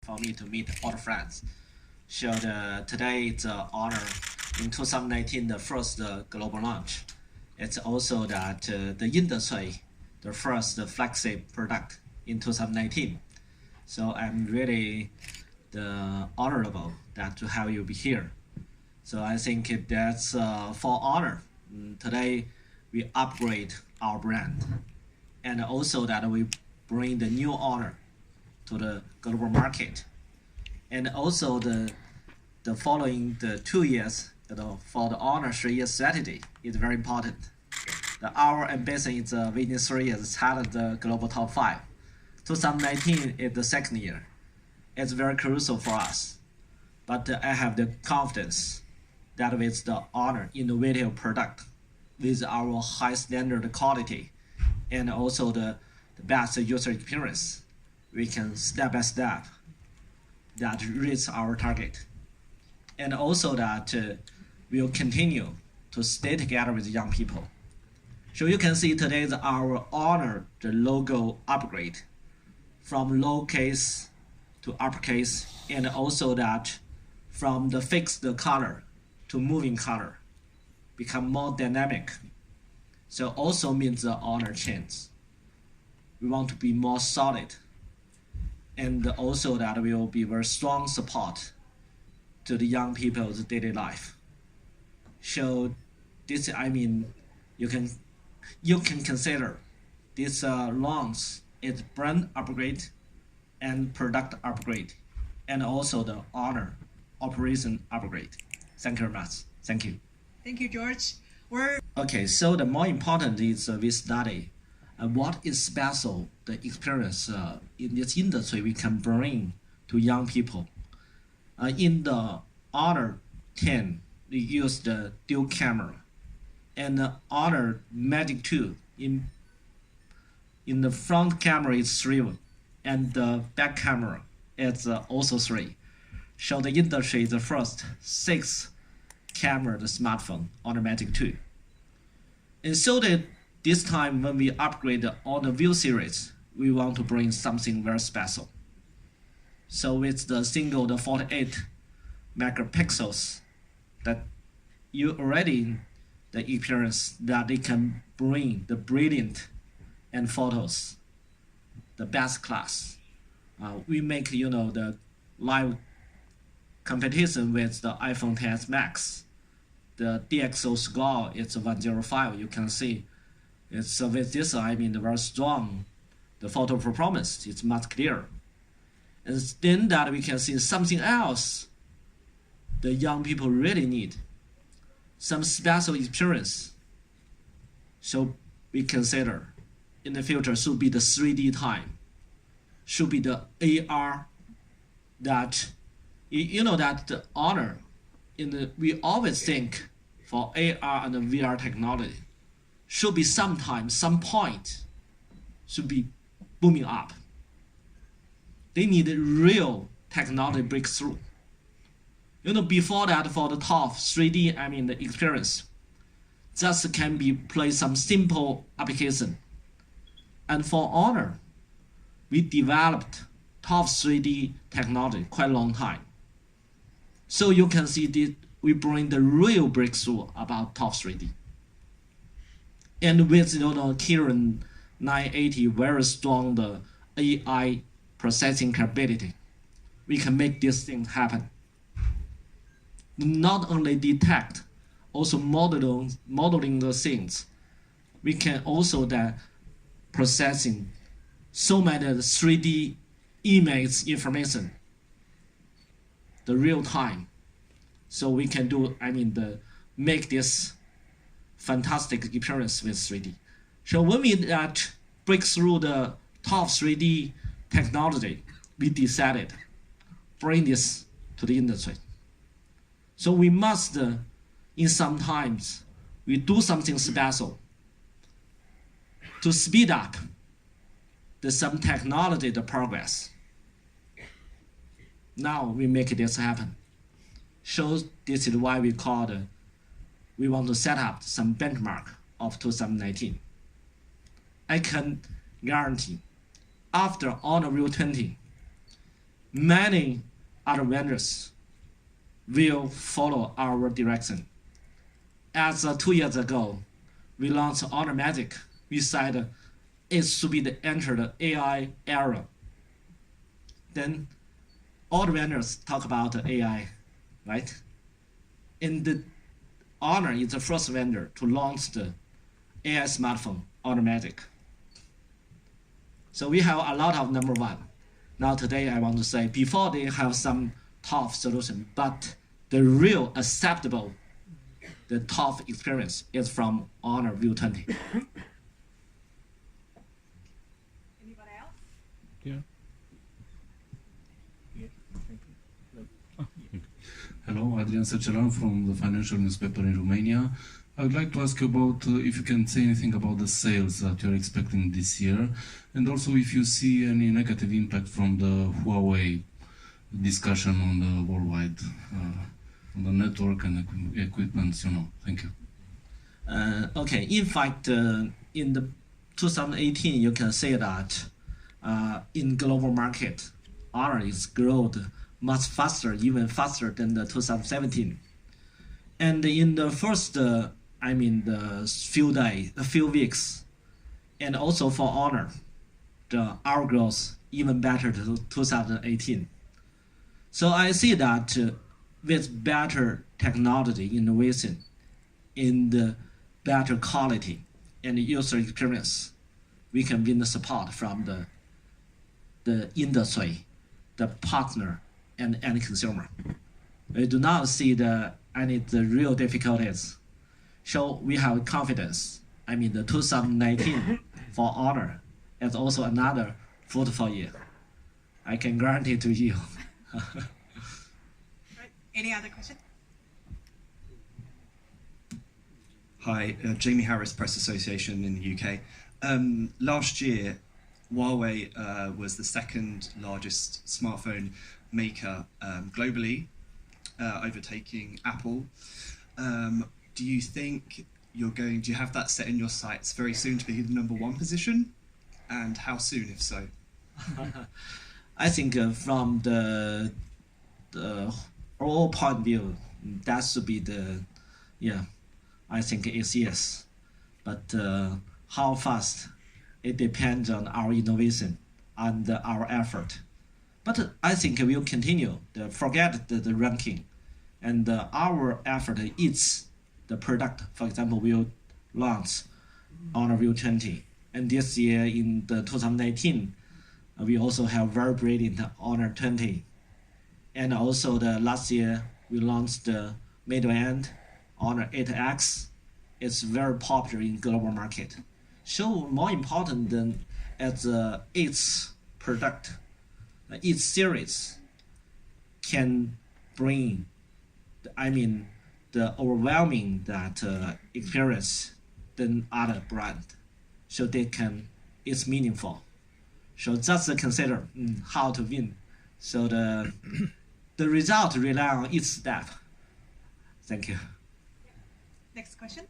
for me to meet all the friends. So today it's an honor in 2019, the first global launch. It's also that the industry, the first flagship product in 2019. So I'm really honorable that to have you be here. So I think that's for honor. Today we upgrade our brand, and also that we bring the new honor to the global market, and also the following the 2 years for the honor 3-year strategy is very important. Our ambition is within 3 years challenge the global top 5. 2019 is the second year. It's very crucial for us, but I have the confidence that with the honor innovative product, with our high standard quality, and also the best user experience, we can step by step that reach our target, and also that we'll continue to stay together with young people. So you can see today our honor, the logo upgrade from lowercase to uppercase, and also that from the fixed color to moving color become more dynamic. So also means the honor change. We want to be more solid, and also that we will be very strong support to the young people's daily life. So this, you can consider this launch is brand upgrade and product upgrade, and also the honor operation upgrade. Thank you very much. Thank you. Thank you, George. Okay, so the more important is we study what is special, the experience in this industry we can bring to young people. In the Honor 10, we use the dual camera, and the Honor Magic Ui in the front camera is 3, and the back camera is also 3. So the industry is the first 6 camera the smartphone on the Magic Ui. And so that this time when we upgrade all the View series, we want to bring something very special. So with the 48 megapixels, that you already the experience that they can bring the brilliant and photos, the best class. We make the live competition with the iPhone XS Max. The DxO score is 105. You can see it's with this the very strong. The photo performance is much clearer. And then that we can see something else the young people really need, some special experience. So we consider in the future should be the 3D time, should be the AR, that that the honor we always think for AR and VR technology should be some point should be booming up. They need a real technology breakthrough. Before that, for the top 3D, the experience just can be play some simple application. And for honor, we developed top 3D technology quite a long time. So you can see that we bring the real breakthrough about top 3D. And with Kirin 980 very strong the AI processing capability, we can make this thing happen. Not only detect, also modeling the things. We can also that processing so many 3D image information, the real time. So we can do, make this fantastic experience with 3D. So when we break through the top 3D technology, we decided bring this to the industry. So we must, in some times, we do something special to speed up some technology, the progress. Now we make this happen. So this is why we want to set up some benchmark of 2019. I can guarantee after Honor View 20, many other vendors will follow our direction. As 2 years ago, we launched Honor Magic. We said it should be the enter the AI era. Then all the vendors talk about AI, right? And the Honor is the first vendor to launch the AI smartphone, Honor Magic. So we have a lot of number one. Now today I want to say, before they have some top solution, but the real acceptable, the top experience is from Honor View 20. Anybody else? Yeah. Hello, Adrian Seceran from the financial newspaper in Romania. I would like to ask you about if you can say anything about the sales that you're expecting this year, and also if you see any negative impact from the Huawei discussion on the worldwide, on the network and equipment, you know. Thank you. Okay, in fact, in the 2018, you can say that in global market, Honor is growth much faster, even faster than the 2017. And in the first, the few weeks, and also for Honor, our growth even better than 2018. So I see that with better technology innovation, in the better quality and user experience, we can win the support from the industry, the partner, and end consumer. We do not see the real difficulties. So we have confidence. The 2019 for Honor is also another fruitful year. I can guarantee to you. Right. Any other question? Hi, Jamie Harris, Press Association in the UK. Last year, Huawei was the second largest smartphone maker globally, overtaking Apple. Do you think do you have that set in your sights very soon to be the number one position? And how soon, if so? I think from the overall point of view, that should be I think it's yes. But how fast, it depends on our innovation and our effort. But I think we'll continue, forget the ranking. And our effort is the product. For example, we'll launch Honor View 20. And this year in the 2019, we also have very brilliant Honor 20. And also the last year, we launched the mid-end Honor 8X. It's very popular in global market. So more important than as its product, its series can bring, the overwhelming experience than other brand. So it's meaningful. So just consider how to win. So the result rely on each step. Thank you. Next question.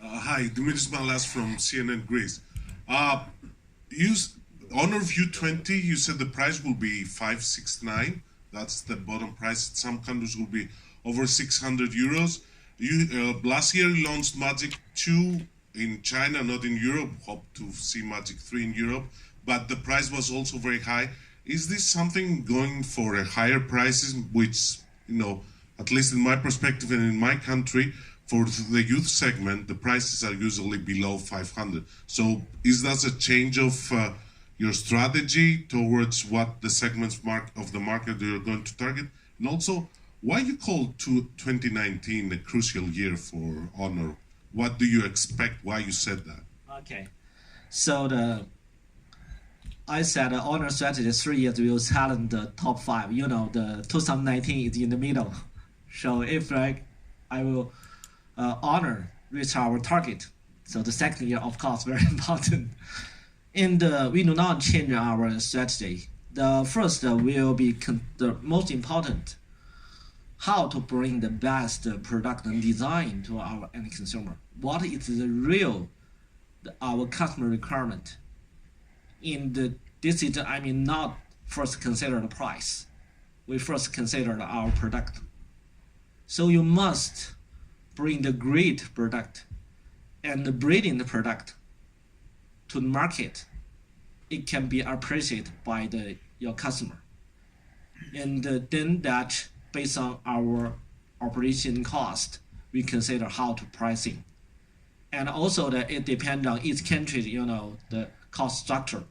Hi, Dimitris Malas from CNN Greece. Honor View 20, you said the price will be 569. That's the bottom price. Some countries will be over 600 euros. Last year you launched Magic 2 in China, not in Europe. Hope to see Magic 3 in Europe. But the price was also very high. Is this something going for a higher prices, which, at least in my perspective and in my country, for the youth segment, the prices are usually below 500. So is that a change of your strategy towards what the segments of the market you're going to target? And also, why you call 2019 a crucial year for Honor? What do you expect? Why you said that? Okay. So I said Honor strategy 3 years will challenge the top 5. The 2019 is in the middle. So if I will Honor reach our target. So the second year, of course, very important. And we do not change our strategy. The first will be the most important, how to bring the best product and design to our end consumer. What is the real, our customer requirement? This is, I mean, not first consider the price. We first consider our product. So you must bring the great product and the brilliant product to the market. It can be appreciated by your customer. And then that, based on our operation cost, we consider how to pricing. And also that it depends on each country, the cost structure.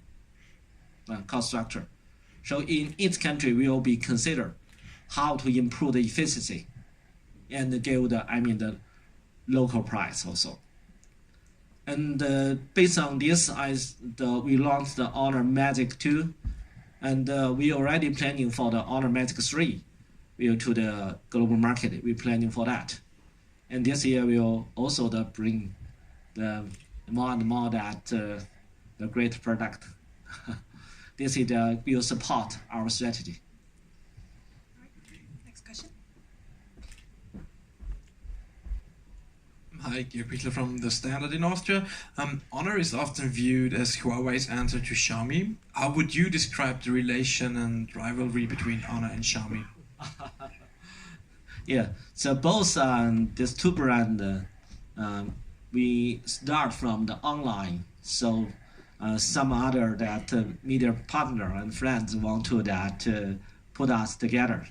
So in each country, we will be consider how to improve the efficiency and give the local price also. And based on this, we launched the Honor Magic 2, and we already planning for the Honor Magic 3 to the global market. We're planning for that. And this year we'll also bring the more and more that the great product. This is will support our strategy. All right. Next question. Hi, Georg Pichler from The Standard in Austria. Honor is often viewed as Huawei's answer to Xiaomi. How would you describe the relation and rivalry between Honor and Xiaomi? Yeah, so both these two brands, we start from the online. So some other media partner and friends want to put us together.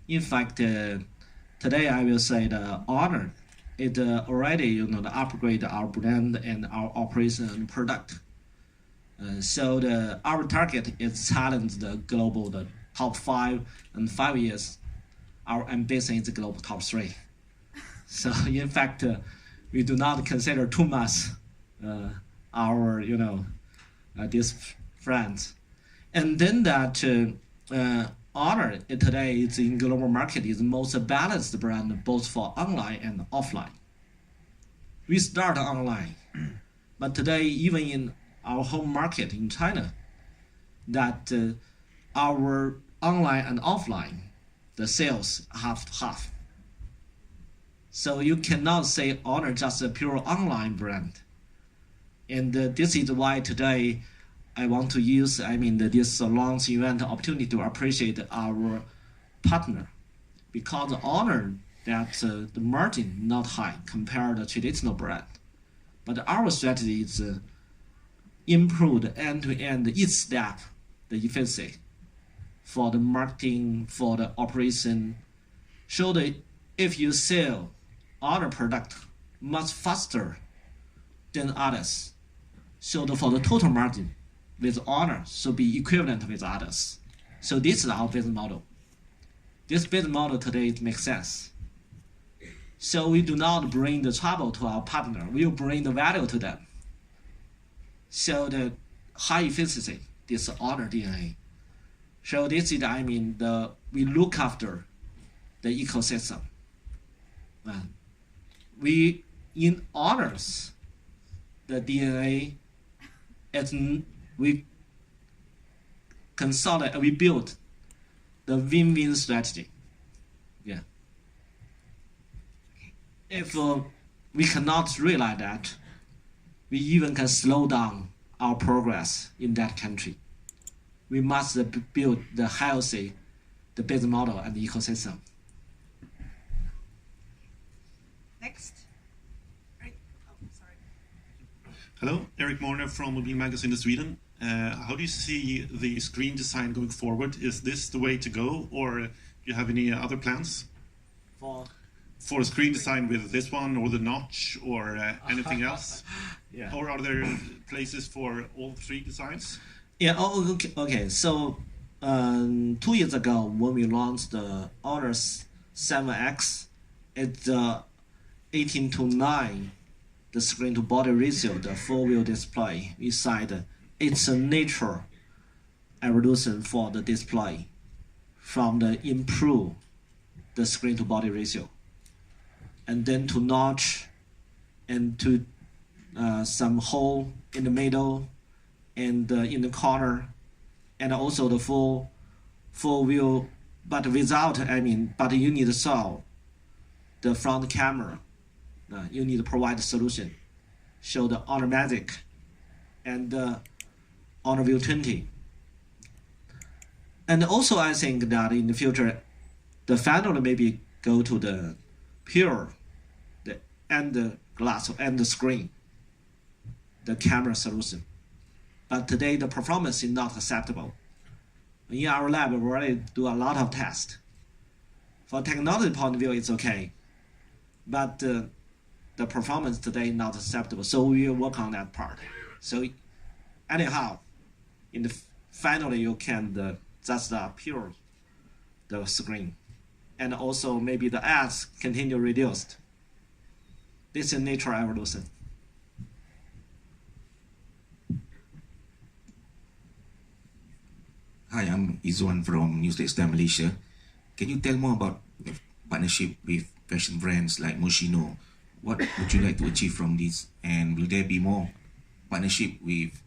In fact, today I will say the Honor it already upgrade our brand and our operation and product. So our target is challenge the global top 5 and 5 years. Our ambition is the global top 3. So in fact, we do not consider too much our these friends, and then that Honor today is in global market is the most balanced brand both for online and offline. We start online, but today even in our home market in China, that our online and offline, the sales half to half. So you cannot say Honor just a pure online brand. And this is why today I want to use this launch event opportunity to appreciate our partner, because Honor that the margin not high compared to traditional brand, but our strategy is improve the end-to-end each step the efficiency for the marketing, for the operation. So that if you sell Honor product much faster than others, so for the total margin with Honor should be equivalent with others. So this is our business model. This business model today makes sense. So we do not bring the trouble to our partner. We will bring the value to them. So the high efficiency, this Honor DNA. So this is we look after the ecosystem. We in Honors the DNA. We consolidate. We build the win-win strategy. Yeah. If we cannot realize that, we even can slow down our progress in that country. We must build the healthy, the business model and the ecosystem. Next. Right. Oh, sorry. Hello, Eric Morner from Mobile Magazine in Sweden. How do you see the screen design going forward? Is this the way to go, or do you have any other plans for screen design with this one or the notch or anything else? Yeah. Or are there places for all three designs? Yeah. Oh, okay. So 2 years ago when we launched the Honor 7X, it's 18:9. The screen to body ratio, the full view display. We said it's a natural evolution for the display from the improve the screen to body ratio, and then to notch and to some hole in the middle and in the corner, and also the full view, but without but you need to solve the front camera. You need to provide a solution. Show the Honor Magic, and Honor View 20. And also I think that in the future, the final maybe go to the pure and the glass and the screen, the camera solution. But today the performance is not acceptable. In our lab, we already do a lot of tests. For technology point of view, it's okay, but the performance today is not acceptable. So we will work on that part. So anyhow, in the finally you can just pure the screen, and also maybe the ads continue reduced. This is natural evolution. Hi, I'm Izwan from New State Star Malaysia. Can you tell more about the partnership with fashion brands like Moschino? What would you like to achieve from this? And will there be more partnership with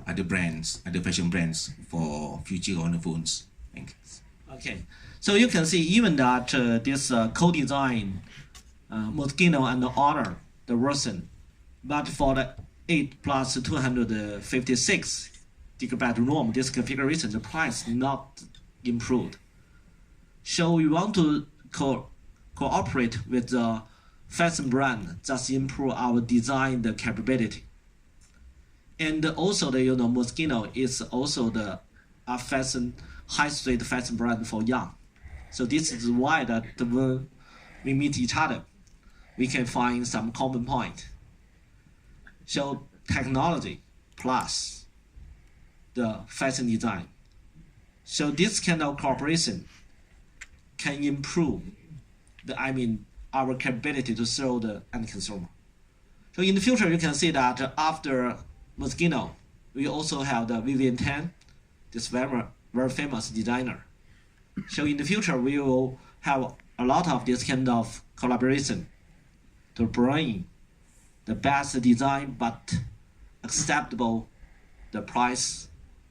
other brands, other fashion brands for future Honor phones? Thanks. Okay, so you can see even that this co-design Moschino and Honor, the version, but for the 8 plus 256 gigabyte ROM, this configuration, the price not improved. So we want to cooperate with the fashion brand, just improve our design the capability. And also the Moschino is also the fashion high street fashion brand for young. So this is why that when we meet each other, we can find some common point. So technology plus the fashion design. So this kind of cooperation can improve our capability to serve the end consumer. So in the future, you can see that after Moschino, we also have the Vivian 10, this very famous designer. So in the future, we will have a lot of this kind of collaboration to bring the best design but acceptable the price,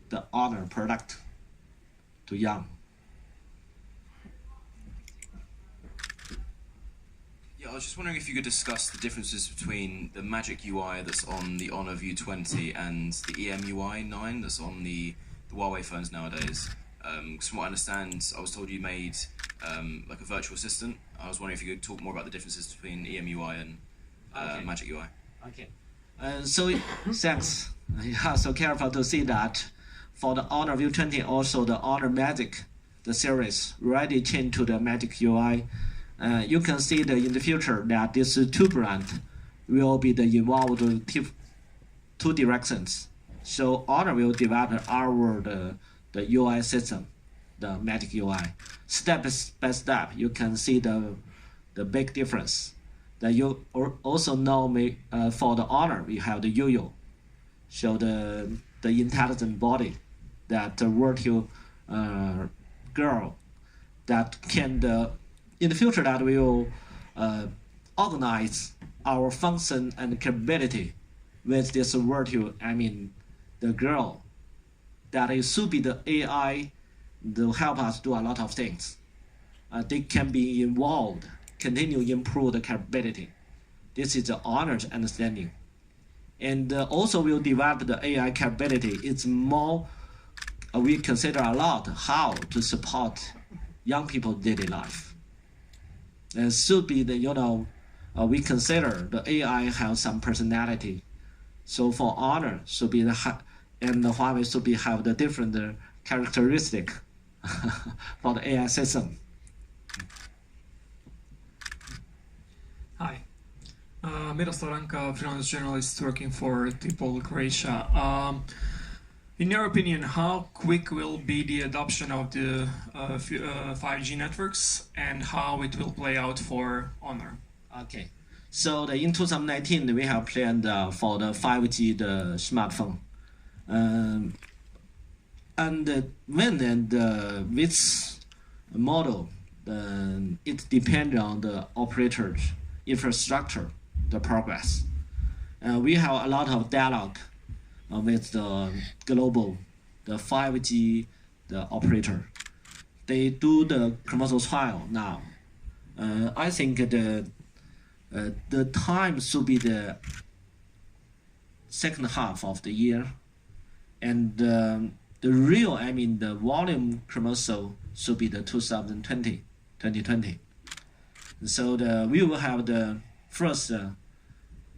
the Honor product to young. Yeah, I was just wondering if you could discuss the differences between the Magic UI that's on the Honor View 20 and the Emui 9 that's on the Huawei phones nowadays. Because from what I understand, I was told you made like a virtual assistant. I was wondering if you could talk more about the differences between Emui and Magic UI. Okay. So thanks. You are so careful to see that for the Honor View 20, also the Honor Magic, the series, already changed to the Magic UI. You can see in the future that these two brands will be the involved two directions. So Honor will develop the UI system, the Magic UI. Step by step, you can see the big difference. That you also know for the Honor, we have the Ui. So the intelligent body, that the virtual girl that can in the future that will organize our function and capability with this virtual, the girl, that it should be the AI to help us do a lot of things. They can be involved, continue improve the capability. This is the Honor's understanding. And also we'll develop the AI capability. It's more, we consider a lot how to support young people's daily life. And should be we consider the AI have some personality. So for Honor should be and the Huawei should have the different characteristic for the AI system. Hi, Miroslav Ranka, freelance journalist working for People Croatia. In your opinion, how quick will be the adoption of the 5G networks and how it will play out for Honor? Okay, so in 2019 we have planned for the 5G the smartphone, and when and which model, it depends on the operator's infrastructure, the progress. We have a lot of dialogue with the global, the 5G, the operator. They do the commercial trial now. I think the time should be the second half of the year, and the real, I mean, the volume commercial should be the 2020. So we will have the first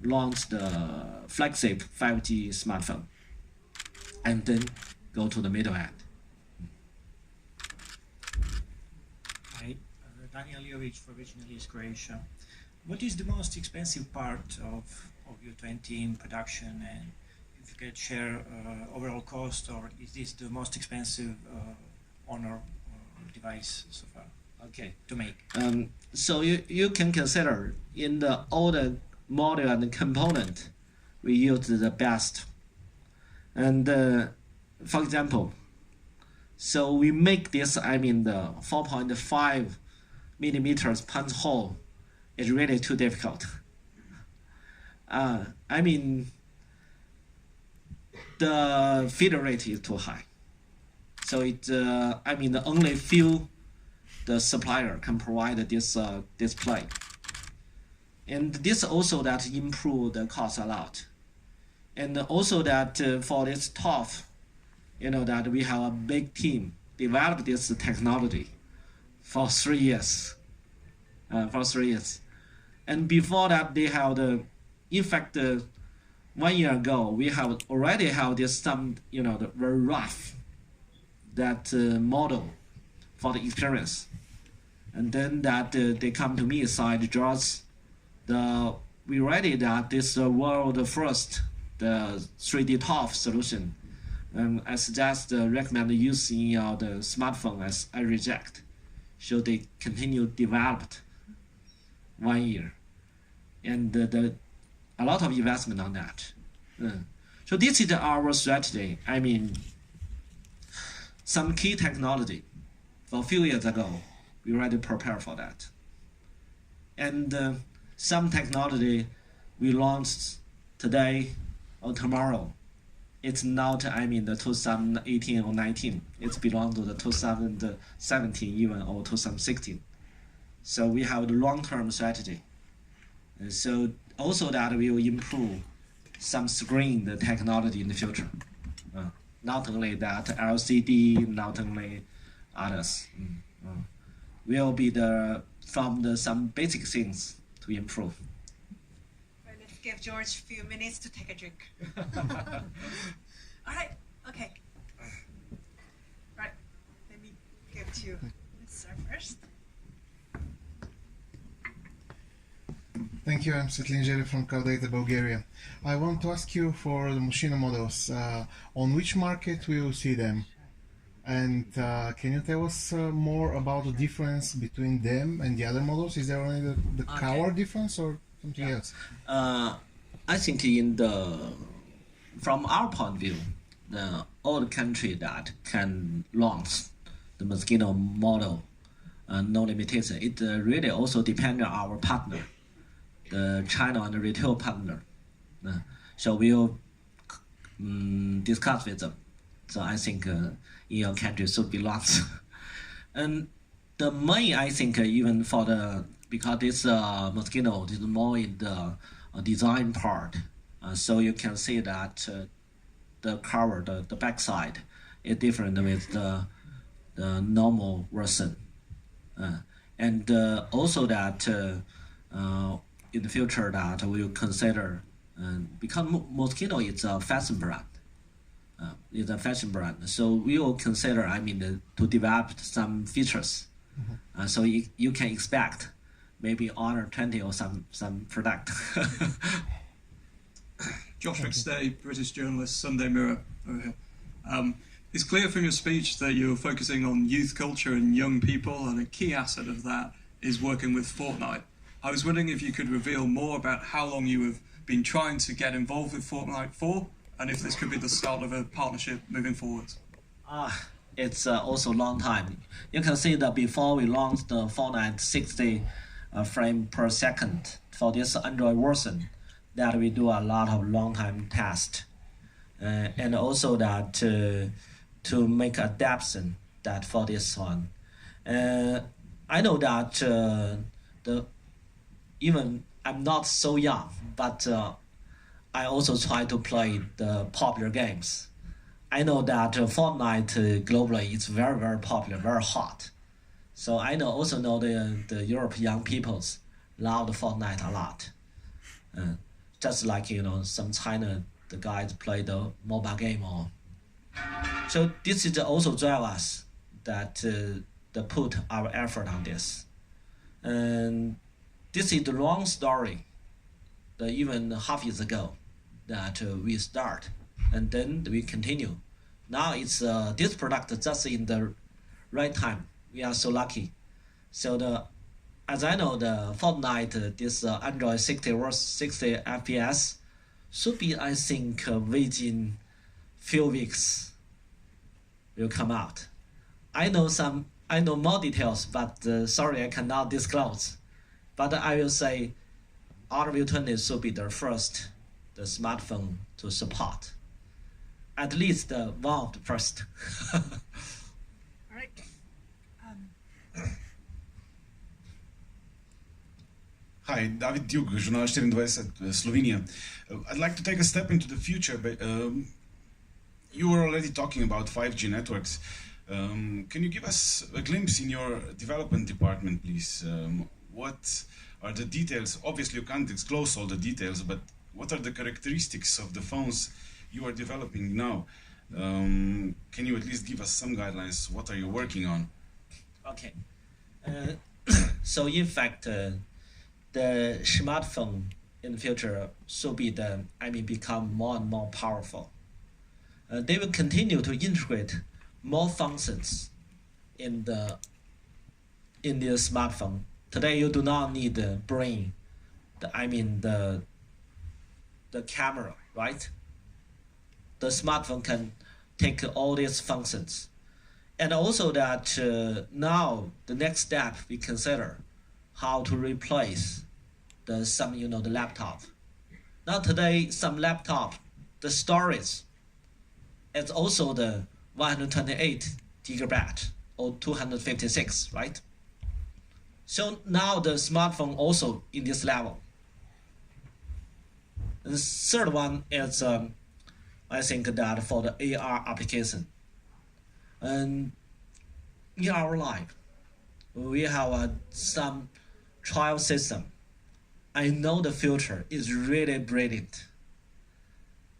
launch the flagship 5G smartphone, and then go to the middle end. Hi, Daniel Jovic for Original East Croatia. What is the most expensive part of U20 in production, and if you could share overall cost, or is this the most expensive Honor device so far? Okay. To make. So you can consider in the older model and component, we use the best. And for example, so we make this, I mean, the 4.5 millimeters punch hole is really too difficult. I mean, the feeder rate is too high. So it, I mean, only few the supplier can provide this display. And this also that improve the cost a lot. And also that for this TOF, you know, that we have a big team develop this technology for 3 years. And before that, they have the, in fact, 1 year ago, we have already have this some, you know, the very rough that model for the experience. And then that they come to me side, George, we ready that this world first, the 3D TOF solution. I suggest recommend using the smartphone as I reject. So they continue developed 1 year. And a lot of investment on that. So this is our strategy. I mean, some key technology for a few years ago, we already prepare for that. And some technology we launched today or tomorrow. It's not, I mean, the 2018 or 19. It's belong to the 2017 even or 2016. So we have the long-term strategy. And so also that we will improve some screen the technology in the future. Not only that LCD, not only others. Will be some basic things to improve. Well, let's give George a few minutes to take a drink. All right, okay. Right, let me give to you. Let's start first. Thank you. I'm Svetlin Željev from Kaldata, Bulgaria. I want to ask you for the Moschino models. On which market will you see them? And can you tell us more about the difference between them and the other models? Is there only the color difference or something else? I think from our point of view, all the country that can launch the Mosquito model, no limitation, it really also depends on our partner, the China and the retail partner. So we'll discuss with them. So I think in your country should be launched. And the main, I think, even for because this Mosquito is more in the design part. So you can see that the cover, the backside, is different with the normal version. And also that in the future that we'll consider, because Mosquito is a fashion brand. It's a fashion brand, so we will consider, I mean, to develop some features. So you can expect maybe Honor 20 or some product. Josh McStay, British journalist, Sunday Mirror over here. It's clear from your speech that you're focusing on youth culture and young people, and a key asset of that is working with Fortnite. I was wondering if you could reveal more about how long you have been trying to get involved with Fortnite for, and if this could be the start of a partnership moving forward. It's also a long time. You can see that before we launched the Fortnite 60 frame per second for this Android version, that we do a lot of long time test, and also that to make adaptation that for this one. I know that even I'm not so young, but I also try to play the popular games. I know that Fortnite globally is very, very popular, very hot. So I also know the Europe young peoples love the Fortnite a lot. Just like, some China, the guys play the mobile game or. So this is also drive us that to put our effort on this. And this is the long story, even half years ago, that we start, and then we continue. Now it's this product just in the right time. We are so lucky. So as I know, the Fortnite, this Android 60 FPS should be, I think, within few weeks will come out. I know more details, but sorry, I cannot disclose. But I will say, Honor View 20 should be the first the smartphone to support. At least one of the first. All right. Hi, David Duke, Žurnal 24, Slovenia. I'd like to take a step into the future, but you were already talking about 5G networks. Can you give us a glimpse in your development department, please? What are the details? Obviously, you can't disclose all the details, but what are the characteristics of the phones you are developing now? Can you at least give us some guidelines? What are you working on? Okay. So in fact, the smartphone in the future should be become more and more powerful. They will continue to integrate more functions in the smartphone. Today you do not need the brain, the camera, right? The smartphone can take all these functions. And also that now the next step we consider how to replace the laptop. Now today some laptop, the storage is also the 128 gigabyte or 256, right? So now the smartphone also in this level. The third one is I think that for the AR application. And in our life, we have some trial system. I know the future is really brilliant.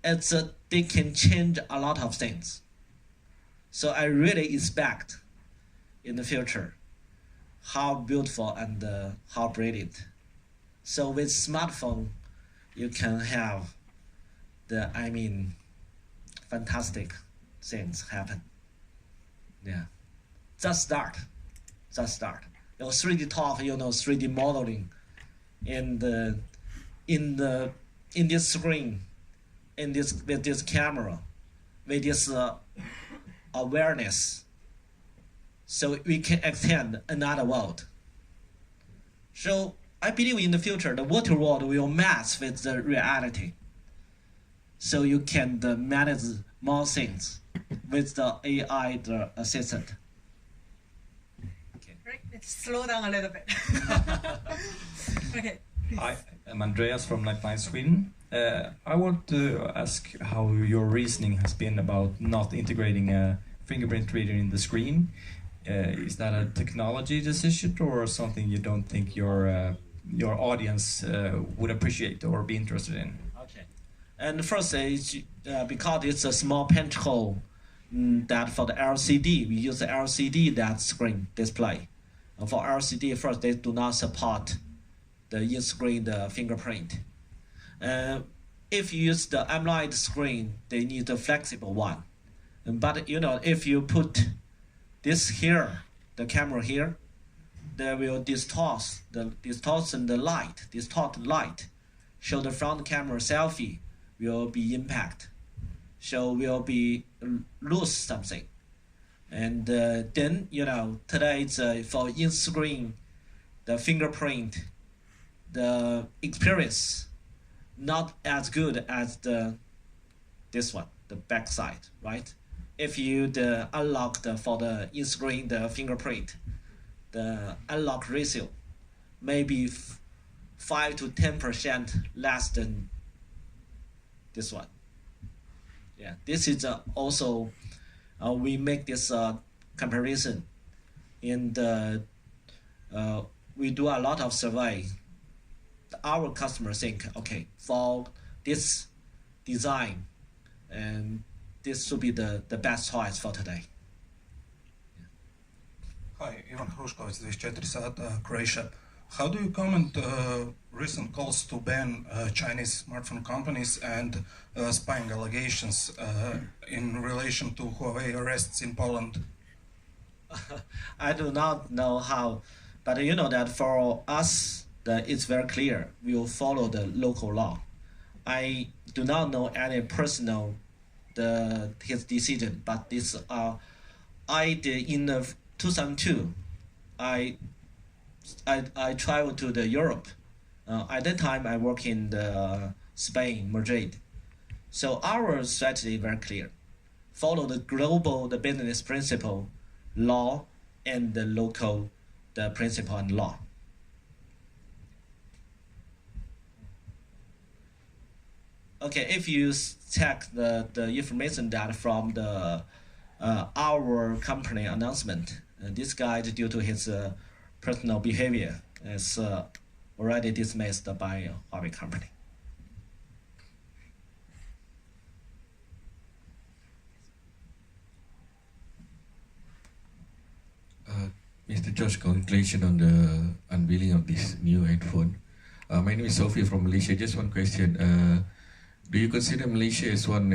They can change a lot of things. So I really expect in the future how beautiful and how brilliant. So with smartphone, you can have fantastic things happen. Yeah, just start. 3D talk, 3D modeling, in this screen, with this camera, with this awareness, so we can extend another world. So I believe in the future, the virtual world will match with the reality. So you can manage more things with the AI, the assistant. Right, let's slow down a little bit. Okay. Please. Hi, I'm Andreas from Lifeline Sweden. I want to ask how your reasoning has been about not integrating a fingerprint reader in the screen. Is that a technology decision or something you don't think your audience would appreciate or be interested in? Okay. And the first is because it's a small pinch hole that for the LCD, we use the LCD that screen display. For LCD, first, they do not support the in-screen the fingerprint. If you use the AMOLED screen, they need a flexible one. But if you put this here, the camera here, they will distort the light. So the front camera selfie will be impact. So will be lose something. And then today it's for in-screen, the fingerprint, the experience not as good as this one, the back side, right? If you unlock for the in-screen the fingerprint, the unlock ratio maybe 5 to 10% less than this one. Yeah, this is also we make this comparison, and we do a lot of survey. Our customers think, okay, for this design, and this should be the best choice for today. Hi, Ivan Hrushkovich, 24 Croatia. How do you comment recent calls to ban Chinese smartphone companies and spying allegations in relation to Huawei arrests in Poland? I do not know how, but you know that for us, it's very clear. We will follow the local law. I do not know any personal his decision, but this I did in 2002. I traveled to the Europe. At that time, I work in Spain, Madrid. So our strategy is very clear: follow the business principle, law, and the local principle and law. Okay, if you check the information data from our company announcement, this guy, due to his personal behavior, is already dismissed by Huawei company. Mr. George, congratulations on the unveiling of this new headphone. My name is Sophie from Malaysia. Just one question. Do you consider Malaysia as one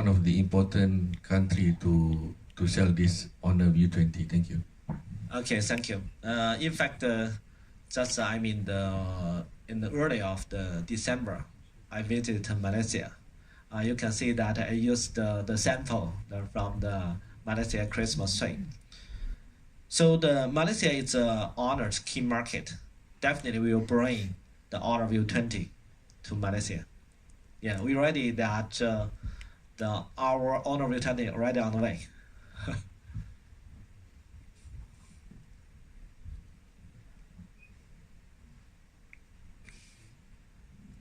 of the important country to sell this Honor View 20? Thank you. Okay, thank you. In fact, just in the early of the December, I visited Malaysia. You can see that I used the sample from the Malaysia Christmas tree. So Malaysia is an honored key market. Definitely, we will bring the Honor View 20 to Malaysia. Yeah, we ready that our Honor View 20 already on the way.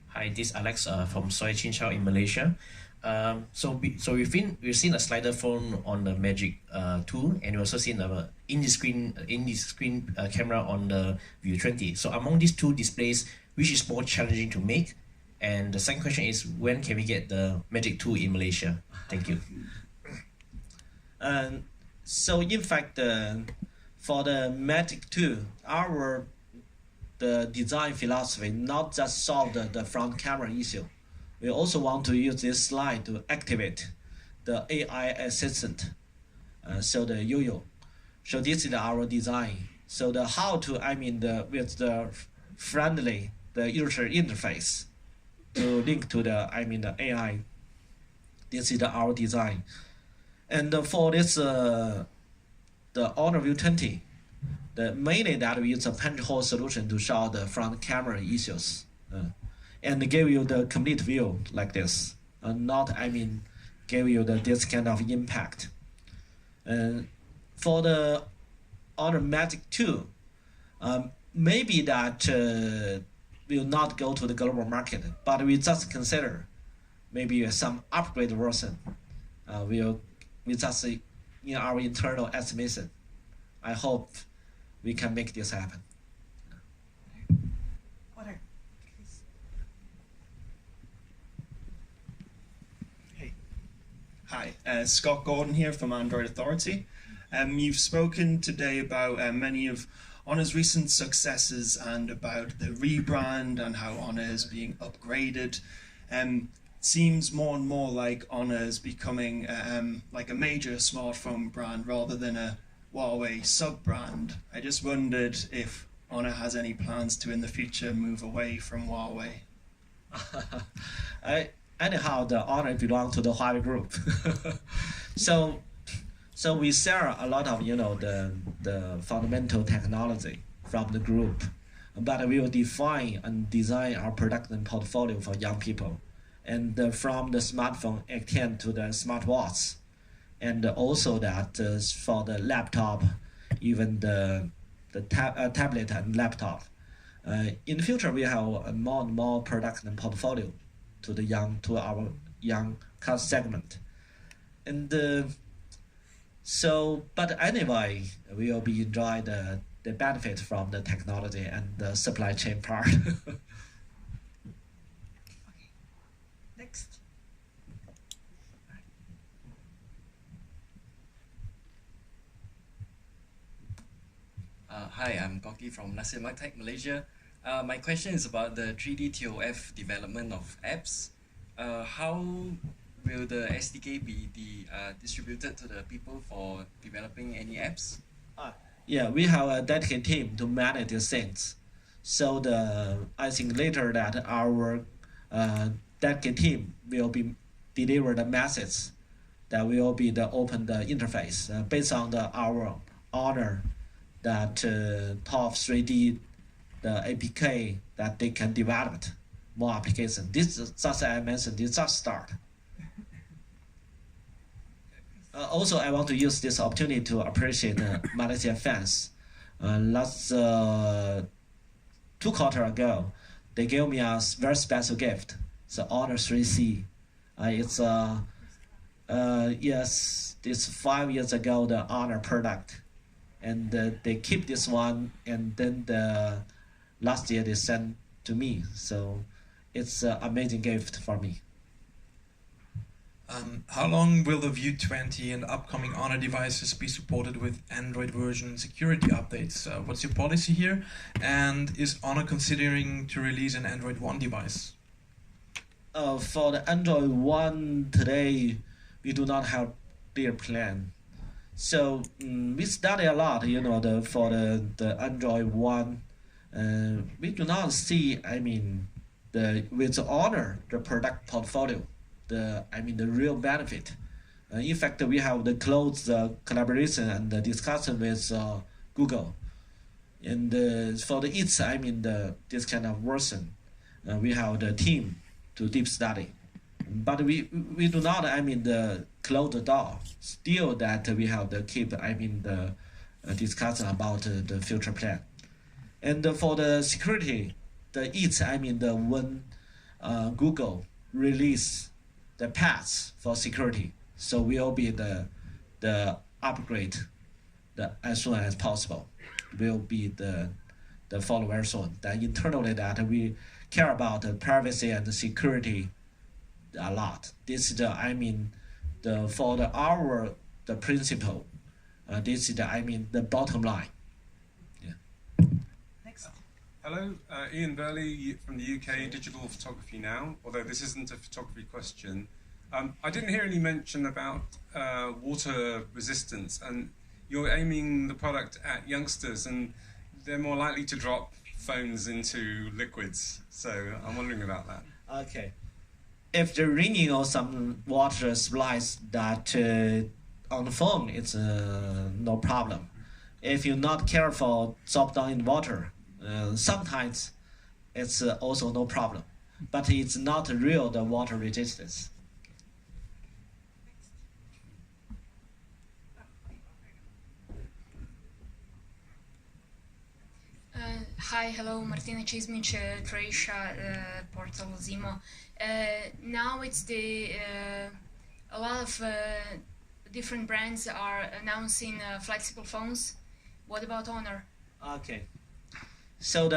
Hi, this is Alex from Soy Chin Chow in Malaysia. So we've seen a slider phone on the Magic 2, and we also seen a in-screen camera on the View 20. So among these two displays, which is more challenging to make? And the second question is, when can we get the Magic 2 in Malaysia? Thank you. So in fact, for the Magic 2, the design philosophy not just solve the front camera issue. We also want to use this slide to activate the AI assistant, so the Yo-Yo. So this is our design. So the how to, with the friendly, the user interface to link to the AI. This is our design. And for this, the Honor View 20, mainly that we use a punch hole solution to solve the front camera issues. And give you the complete view like this, not give you this kind of impact. For the Honor Magic 2, maybe that will not go to the global market, but we just consider maybe some upgrade version. We just in our internal estimation. I hope we can make this happen. Hi, Scott Gordon here from Android Authority. You've spoken today about many of Honor's recent successes and about the rebrand and how Honor is being upgraded. Seems more and more like Honor is becoming like a major smartphone brand rather than a Huawei sub-brand. I just wondered if Honor has any plans to in the future move away from Huawei. Anyhow, the Honor belongs to the Huawei group. so we share a lot of the fundamental technology from the group, but we will define and design our product and portfolio for young people, and from the smartphone extend to the smartwatch, and also that for the laptop, even the tablet and laptop. In the future, we have more and more product and portfolio to our young customer segment. And so, but anyway, we will be enjoy the benefit from the technology and the supply chain part. Next. Hi, I'm Goki from Nasimak Tech, Malaysia. My question is about the 3D TOF development of apps. How will the SDK be distributed to the people for developing any apps? Yeah, we have a dedicated team to manage these things. So I think later that our dedicated team will be deliver the message that will be the open the interface based on our honor that top 3D the APK that they can develop more application. This just I mentioned, this just start. Also, I want to use this opportunity to appreciate the Malaysian fans. Last 2 quarters ago, they gave me a very special gift. The Honor 3C. It's yes, it's 5 years ago the Honor product, and they keep this one, and then last year they sent to me. So it's an amazing gift for me. How long will the View 20 and upcoming Honor devices be supported with Android version security updates? What's your policy here? And is Honor considering to release an Android One device? For the Android One today, we do not have clear plan. So we study a lot, for the Android One. We do not see, with Honor, the product portfolio. The real benefit. In fact, we have the close collaboration and the discussion with Google, and for this kind of version, we have the team to deep study, but we do not close the door. Still, that we have to keep the discussion about the future plan, and for the security, when Google release the paths for security, so will be the upgrade as soon as possible. Will be the follow very soon. Then internally that we care about the privacy and the security a lot. This is the principle. This is the bottom line. Hello, Ian Burley from the UK, Digital Photography Now, although this isn't a photography question. I didn't hear any mention about water resistance, and you're aiming the product at youngsters, and they're more likely to drop phones into liquids, so I'm wondering about that. Okay. If the raining or some water supplies that on the phone, it's no problem. If you're not careful, drop down in water, sometimes it's also no problem, but it's not real the water resistance. Hi, hello, Martina Cizmic, Croatia, portal Zimo. Now it's a lot of different brands are announcing flexible phones. What about Honor? Okay. So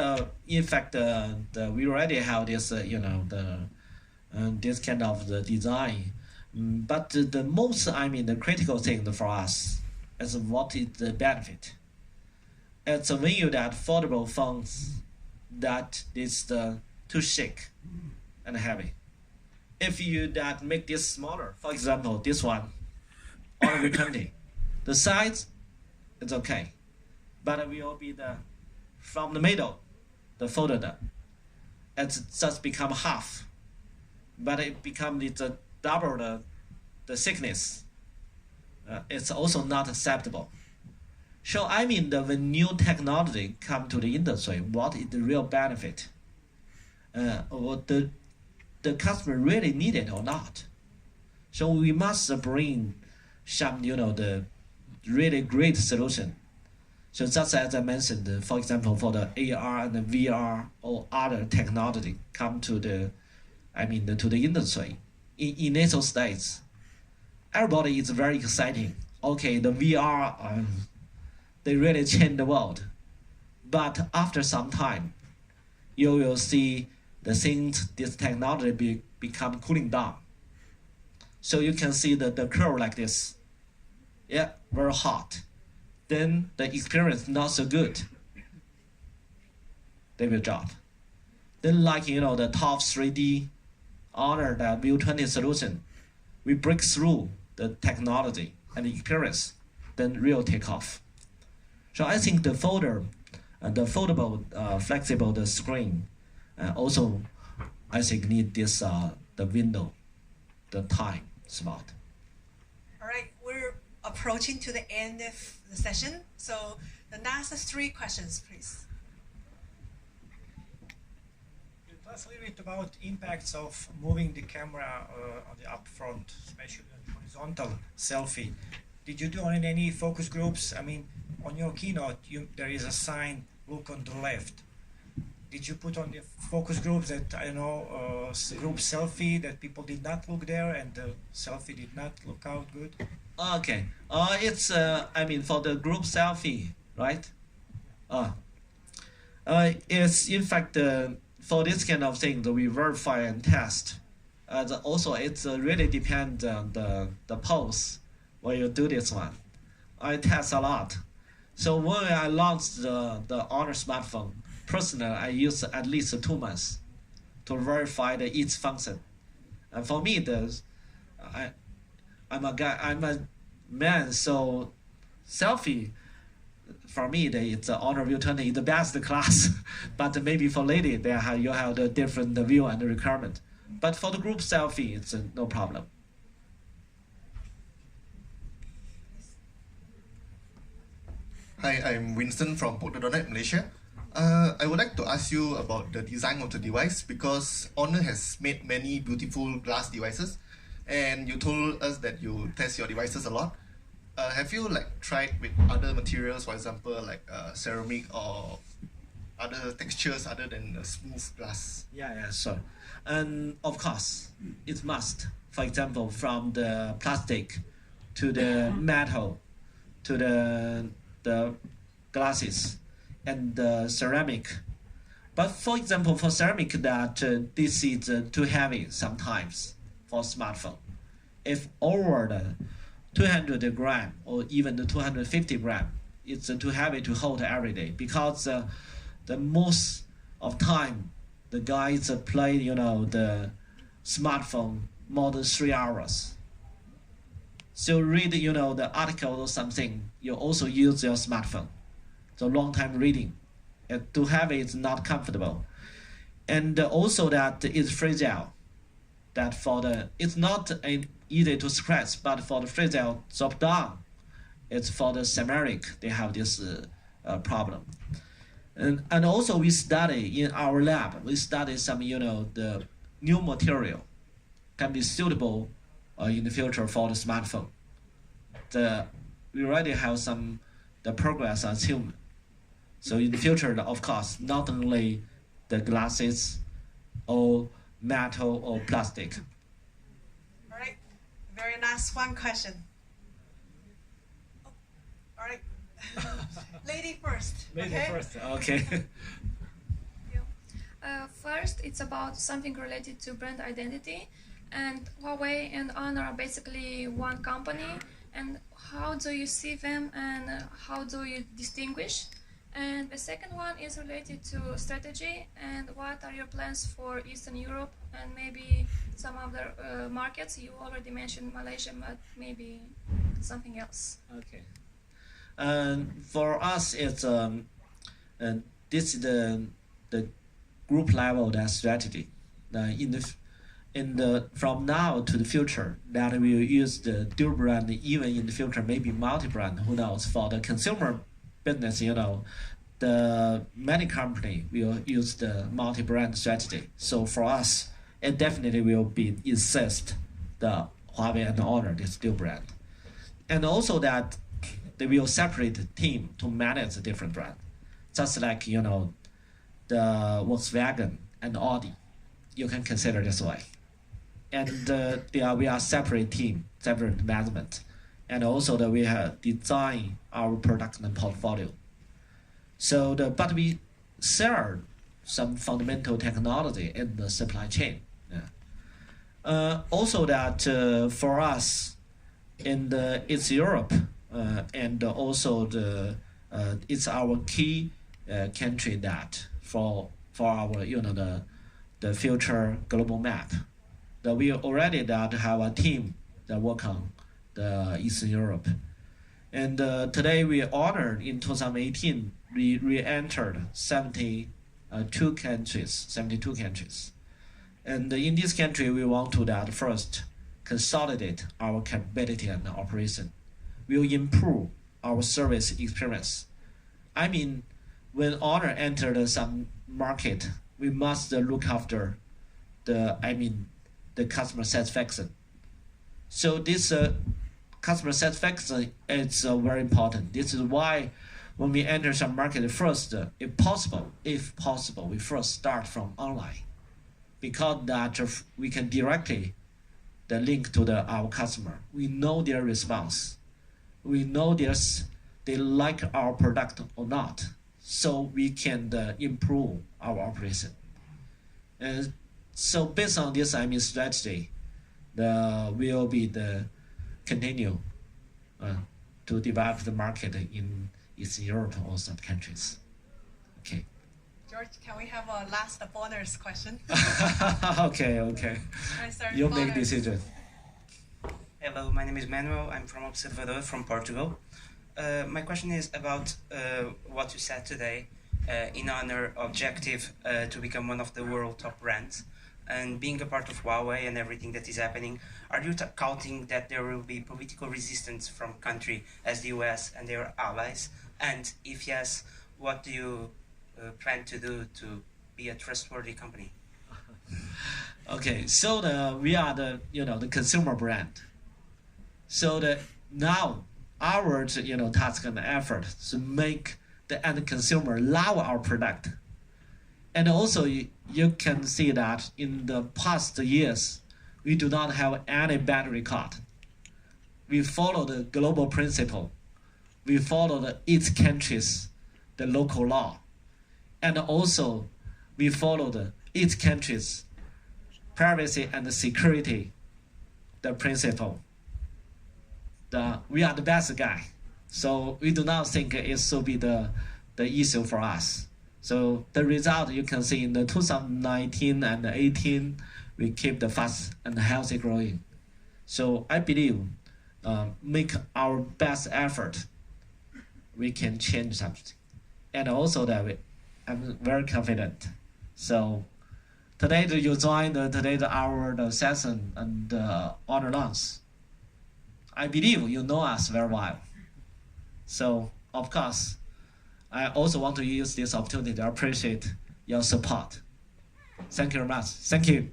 in fact we already have this this kind of the design, but the most the critical thing for us is what is the benefit. It's when you that foldable phones that is too thick and heavy. If you that make this smaller, for example this one, Honor 20, the size is okay, but it will be from the middle, the folded, it's just become half, but it becomes double the thickness. It's also not acceptable. So when new technology come to the industry, what is the real benefit? What the customer really need it or not? So we must bring some the really great solution. So just as I mentioned, for example, for the AR and the VR or other technology come to the, to the industry in initial states, everybody is very exciting. Okay, the VR, they really change the world. But after some time, you will see the things, this technology become cooling down. So you can see the curve like this. Yeah, very hot. Then the experience not so good. They will drop. Then like, the top 3D Honor, the View 20 solution, we break through the technology and the experience, then real take off. So I think the foldable, flexible the screen, also I think need this the window, the time slot. All right, we're approaching to the end of the session. So the last 3 questions, please. You talked a little bit about impacts of moving the camera on the upfront, especially on horizontal selfie. Did you do any focus groups? I mean, on your keynote, there is a sign, look on the left. Did you put on the focus groups that, group selfie, that people did not look there and the selfie did not look out good? Okay, it's, for the group selfie, right? It's, in fact, for this kind of thing, we verify and test. Also, it's really depends on the pose when you do this one. I test a lot. So when I launched the Honor smartphone, personally, I used at least 2 months to verify each function. And for me, I'm a man, so selfie, for me, it's Honor View 20 is the best class. But maybe for lady, you have the different view and the requirement. But for the group selfie, it's no problem. Hi, I'm Winston from Porter.net, Malaysia. I would like to ask you about the design of the device, because Honor has made many beautiful glass devices, and you told us that you test your devices a lot. Have you tried with other materials, for example, ceramic or other textures other than a smooth glass? Yeah, sure. And of course, it must. For example, from the plastic to the metal to the glasses and the ceramic. But for example, for ceramic, that this is too heavy sometimes for smartphone. If over the 200 gram or even the 250 gram, it's too heavy to hold every day, because the most of time the guys play the smartphone more than 3 hours. So read the article or something, you also use your smartphone. So long time reading, too heavy is not comfortable. And also that it's fragile. That it's not easy to scratch, but for the fragile drop down, it's for the ceramic, they have this problem. And also we study in our lab, we study some, the new material can be suitable in the future for the smartphone. We already have the progress achievement. So in the future, of course, not only the glasses or metal or plastic. All right, very last one question. Oh, all right, lady first. Lady first, okay. First, it's about something related to brand identity. And Huawei and Honor are basically one company. And how do you see them and how do you distinguish? And the second one is related to strategy and what are your plans for Eastern Europe and maybe some other markets? You already mentioned Malaysia, but maybe something else. Okay. For us, it's this is the group level that strategy. From now to the future, that we will use the dual brand, even in the future maybe multi-brand. Who knows? For the consumer business, the many company will use the multi-brand strategy. So for us, it definitely will be insist the Huawei and Honor, this dual brand, and also that they will separate the team to manage the different brand, just like the Volkswagen and Audi. You can consider this way. and we are separate team, separate management, and also that we have designed our product and portfolio. So but we share some fundamental technology in the supply chain. Yeah. Also that for us, it's Europe, and also it's our key country that for our the future global map. That we already have a team that work on the Eastern Europe, and today we honored in 2018 we re-entered 72 countries, and in this country we want to that first consolidate our capability and operation. We'll improve our service experience. I mean, when Honor entered some market, we must look after the customer satisfaction. So this customer satisfaction is very important. This is why when we enter some market first, if possible, we first start from online, because that we can directly link to our customer. We know their response. We know they like our product or not, so we can improve our operation. And so based on this strategy, will be continue to develop the market in Eastern Europe or some countries. Okay. George, can we have a last bonus question? Okay. You make decision. Hello, my name is Manuel. I'm from Observador, from Portugal. My question is about what you said today in Honor objective to become one of the world top brands. And being a part of Huawei and everything that is happening, are you counting that there will be political resistance from country as the US and their allies? And if yes, what do you plan to do to be a trustworthy company? Okay, so we are the consumer brand. So now our task and effort to make the end consumer love our product. And also you can see that in the past years, we do not have any bad record. We follow the global principle. We follow each country's the local law. And also we follow each country's privacy and security the principle. We are the best guy. So we do not think it should be the issue for us. So the result you can see in the 2019 and 18, we keep the fast and healthy growing. So I believe make our best effort, we can change something. And also I'm very confident. So today you join our session and honor lunch. I believe you know us very well. So of course, I also want to use this opportunity to appreciate your support. Thank you very much. Thank you.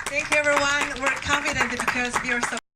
Thank you, everyone. We're confident because we are so